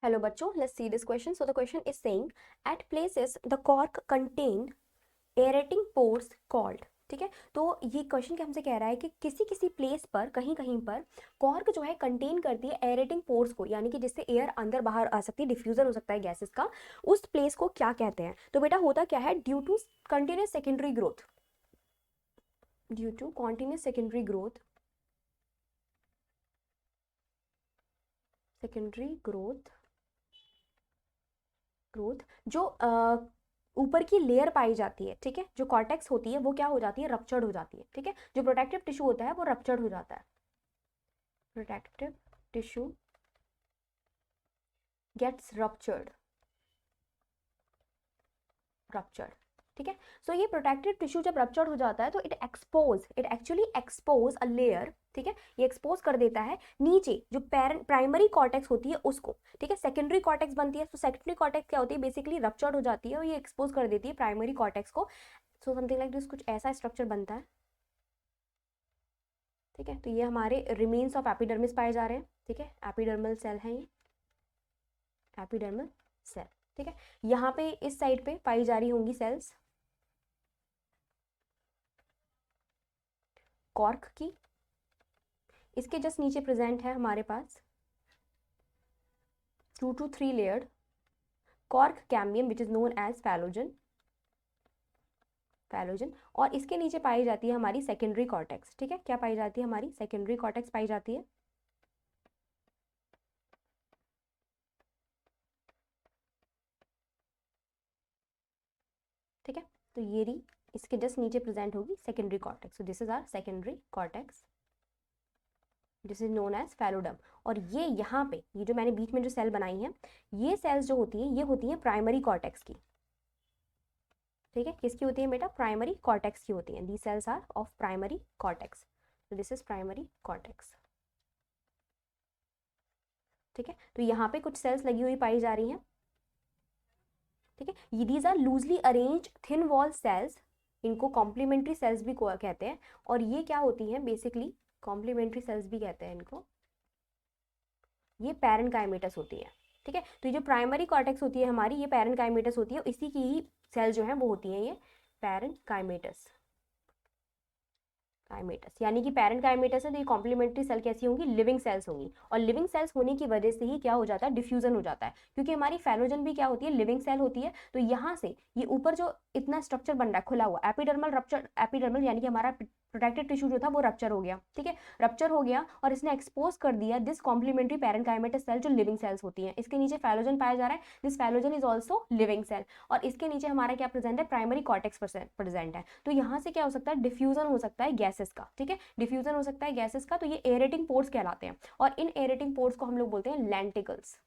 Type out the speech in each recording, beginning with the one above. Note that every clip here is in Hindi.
Hello बच्चों, let's see this question. So the question is saying at places the cork contain aerating pores called. ठीक है, तो ये क्वेश्चन हमसे कह रहा है कि किसी किसी प्लेस पर कहीं कहीं पर कॉर्क जो है कंटेन करती है एरेटिंग पोर्स को, यानी कि जिससे एयर अंदर बाहर आ सकती है, डिफ्यूजन हो सकता है गैसेस का, उस प्लेस को क्या कहते हैं? तो बेटा होता क्या है, due to continuous secondary growth, due to continuous secondary growth, secondary growth growth जो ऊपर की लेयर पाई जाती है, ठीक है, जो कॉर्टेक्स होती है वो क्या हो जाती है, रप्चर्ड हो जाती है। ठीक है, जो प्रोटेक्टिव टिश्यू होता है वो रप्चर्ड हो जाता है, protective tissue gets ruptured, ruptured. ठीक है, सो ये प्रोटेक्टिव टिश्यू जब रप्चर्ड हो जाता है तो it actually expose a layer. ठीक है, ये एक्सपोज कर देता है नीचे जो प्राइमरी कॉर्टेक्स होती है उसको। ठीक है, सेकेंडरी कॉर्टेक्स बनती है, तो सेकेंडरी कॉर्टेक्स क्या होती है, बेसिकली रप्चर्ड हो जाती है और ये एक्सपोज कर देती है प्राइमरी कॉर्टेक्स को। सो समथिंग लाइक दिस, कुछ ऐसा स्ट्रक्चर बनता है। ठीक है, तो ये हमारे रिमेन्स ऑफ एपिडर्मिस पाए जा रहे हैं। ठीक है, एपिडर्मल सेल है ये, एपिडर्मल सेल। ठीक है, यहाँ पे इस साइड पे पाई जा रही होंगी सेल्स कॉर्क की। इसके जस्ट नीचे प्रेजेंट है हमारे पास 2 to 3 layered cork cambium which is known as phellogen, phellogen. और इसके नीचे पाई जाती है हमारी सेकेंडरी कॉर्टेक्स। ठीक है, क्या पाई जाती है, हमारी सेकेंडरी कॉर्टेक्स पाई जाती है। ठीक है, तो ये रही, इसके जस्ट नीचे प्रेजेंट होगी secondary cortex. So this is our secondary cortex, this is known as phelloderm. और ये यहाँ पे ये जो मैंने बीच में जो सेल बनाई है, ये सेल्स जो होती हैं ये होती हैं प्राइमरी कॉर्टेक्स की। ठीक है, किसकी होती है बेटा, प्राइमरी कॉर्टेक्स की होती हैं। The cells are of primary cortex, तो दिस इज प्राइमरी कॉर्टेक्स। ठीक है, तो यहाँ पे कुछ सेल्स लगी हुई पाई जा रही हैं। ठीक है, these are loosely arranged thin wall cells, इनको कॉम्प्लीमेंट्री सेल्स भी कहते हैं। और ये क्या होती हैं, बेसिकली कॉम्प्लीमेंट्री सेल्स भी कहते हैं इनको, ये पैरेनकाइमेटस होती है। ठीक है, तो ये जो प्राइमरी कॉर्टेक्स होती है हमारी, ये पैरेनकाइमेटस होती है, इसी की ही सेल जो है वो होती है ये पैरेनकाइमेटस, काइमेटस। यानी कि पैरेंट काइमेटस है तो ये कॉम्प्लीमेंट्री सेल कैसी होंगी, लिविंग सेल्स होंगी। और लिविंग सेल्स होने की वजह से ही क्या हो जाता है, डिफ्यूजन हो जाता है, क्योंकि हमारी फैलोजन भी क्या होती है, लिविंग सेल होती है। तो यहाँ से ये ऊपर जो इतना स्ट्रक्चर बन रहा है खुला हुआ, एपिडर्मल रप्चर, एपिडर्मल यानी कि हमारा प्रोटेक्टिव टिश्यू जो था वो रप्चर हो गया। ठीक है, रप्चर हो गया और इसने एक्सपोज कर दिया दिस कॉम्प्लीमेंट्री पैरेनकाइमेटस सेल जो लिविंग सेल्स होती हैं। इसके नीचे फैलोजन पाया जा रहा है, this phellogen is also living cell. और इसके नीचे हमारा क्या प्रेजेंट है, प्राइमरी कॉर्टेक्स प्रेजेंट है। तो यहाँ से क्या हो सकता है, डिफ्यूजन हो सकता है गैसेस का। ठीक है, डिफ्यूजन हो सकता है गैसेस का, तो ये एरेटिंग पोर्स कहलाते हैं। और इन एरेटिंग पोर्स को हम लोग बोलते हैं लेंटिकल्स,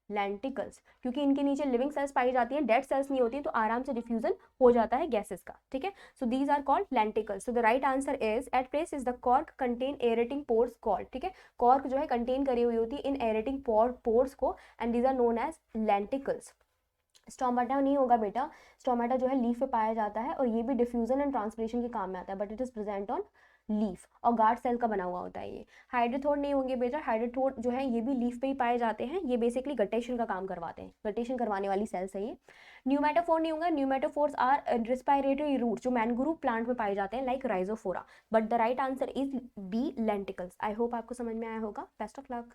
लेंटिकल्स, क्योंकि इनके नीचे लिविंग सेल्स पाई जाती हैं, डेड सेल्स नहीं होती, तो आराम से डिफ्यूजन हो जाता है गैसेस का। ठीक है, so these are called lenticels. So the right answer is at place is the cork contain aerating pores called. ठीक है, कॉर्क जो है कंटेन करी हुई होती है इन एरेटिंग पोर्स को, and these are known as lenticels. Stomata नहीं होगा बेटा, स्टोमेटा जो है लीफ पे पाया जाता है और ये भी डिफ्यूजन एंड ट्रांसपिरेशन के काम में आता है, but it is present on leaf और गार्ड सेल का बना हुआ होता है ये। हाइड्रोथोड नहीं होंगे बेटा, हाइड्रोथोड जो है ये भी लीफ पे ही पाए जाते हैं, ये बेसिकली गटेशन का काम करवाते हैं, गटेशन करवाने वाली सेल्स है ये। न्यूमेटोफोर नहीं होगा, न्यूमेटोफोर्स आर रेस्पिरेटरी रूट जो मैनग्रूव प्लांट में पाए जाते हैं like rhizophora, but the right answer is B lenticels. I hope आपको समझ में आया होगा। Best of luck.